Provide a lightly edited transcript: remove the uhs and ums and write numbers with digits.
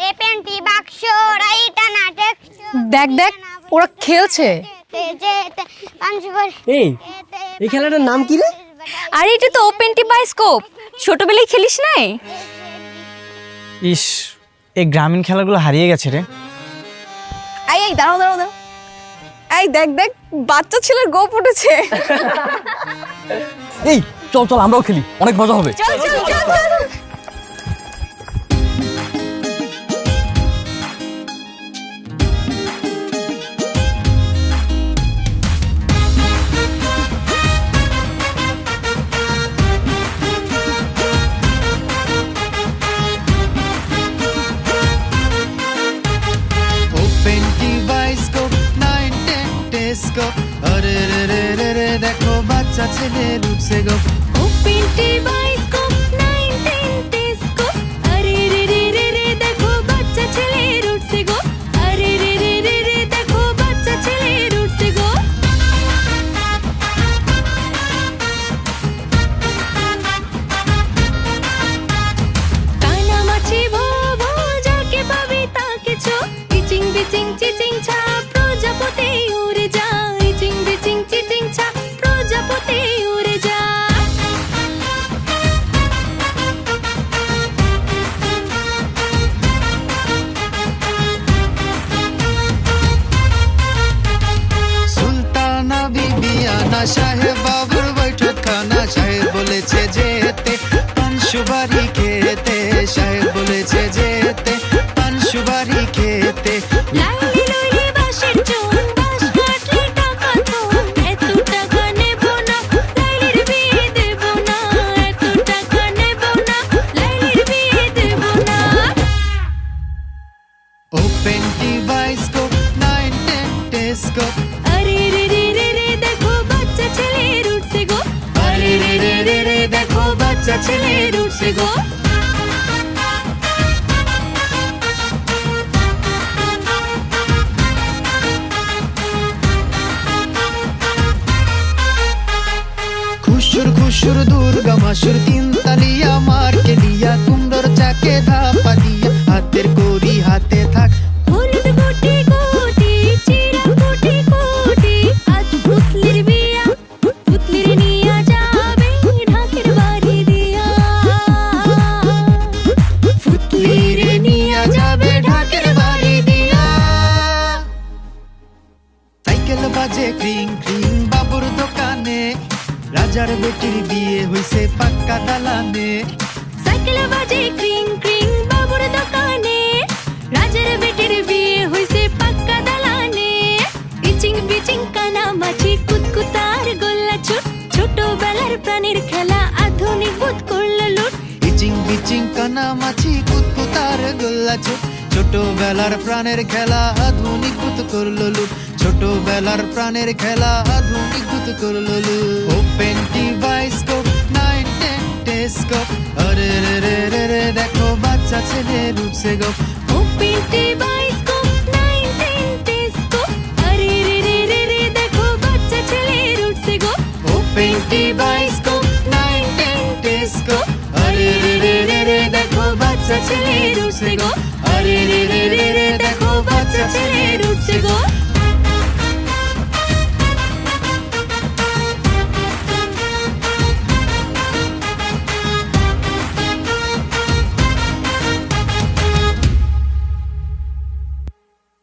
এপেন্টি বাক্স রাইটা নাটক দেখ দেখ ওরা খেলছে। এই এই খেলাটার নাম কি রে? আরে এটা তো ওপেনটি বায়োস্কোপ, ছোটবেলায় খেলিস নাই? ইস, এই গ্রামীণ খেলাগুলো হারিয়ে গেছে রে। এই দাঁড়াও দাঁড়াও দাঁড়াও, এই দেখ দেখ বাচ্চা ছেলের গোপ উঠেছে। এই চল চল আমরাও খেলি, অনেক মজা হবে। চল চল চল চল। अरे रे रे रे रे देखो बच्चा ছেলে লুটছে গো। ওপেনটি বায়োস্কোপ 910 টেস্কোপ আরে রে রে রে রে দেখো বাচ্চা ছেলে লুটছে গো। আরে রে রে রে রে দেখো বাচ্চা ছেলে লুটছে গো। কানামাছি ভো ভো যাকে পাবে তাকে ছো চিচিং বিচিং চিচিং ছাপ প্রজাপতি উড়ে যায় চিচিং বিচিং চিচিং ছাপ প্রজাপতি উড়ে যায়। সুলতানা বিবিয়ানা সাহেব বাবুর বৈঠকখানা সাহেব বলেছে যেতে পান সুপারি খেতে সাহেব বলেছে যেতে পান সুপারি খেতে। লাইলি লইলি বাঁশের চোন বাঁশ কাটলে টাকা ধন এত টাকা নেব না লাইলির বিয়ে দেব না এত টাকা নেব না লাইলির বিয়ে দেব না। ওপেনটি বায়োস্কোপ 910 টেস্কোপ আরে রে রে রে রে দেখো বাচ্চা ছেলে উঠছে গো। আরে রে রে রে রে দেখো বাচ্চা ছেলে উঠছে গো। খুশুর খুশুর দুর্গা মাসুর তিন তালিয়া মার কে লিয়া কুমড়োর চাকে ধাপা দিয়া হাতের করি হাতে থাক। হলুদ কোটি কোটি চিরা কোটি কোটি আজ পুতলির বিয়া পুতলির নিয়া যাবে ঢাকের বাড়ি দিয়া পুতলির নিয়া যাবে ঢাকের বাড়ি দিয়া। সাইকেল বাজে ক্রিং ক্রিং বাবুর দোকানে রাজার বেটির বিয়ে হইছে পাক্কা দালানে। সাইকেল বাজে ক্রিং ক্রিং বাবুর দোকানে রাজার বেটির বিয়ে হইছে পাক্কা দালানে। ইচিং বিচিং কানা মাছি কুতকুতার গোল্লা ছুট ছোটবেলার প্রাণীর খেলা আধুনিক বোধ করল লুট। ইচিং বিচিং কানা মাছি কুতকুতার গোল্লা ছুট ছোটবেলার প্রাণের খেলা আধুনিক ভূত করলো লুট। ছোটবেলার প্রাণের খেলা আধুনিক ভূত করলো লুট। ওপেনটি বায়োস্কোপ 910 টেস্কোপ আরে রে রে রে রে দেখো বাচ্চা ছেলে লুটছে গো। ওপেনটি বায়োস্কোপ 910 টেস্কোপ আরে রে রে রে রে দেখো বাচ্চা ছেলে উঠছে গো। ওপেনটি বায়োস্কোপ 910 টেস্কোপ আরে রে রে রে রে দেখো বাচ্চা ছেলে লুটছে গো। আরে রে রে রে রে দেখো বাচ্চা ছেলে লুটছে গো।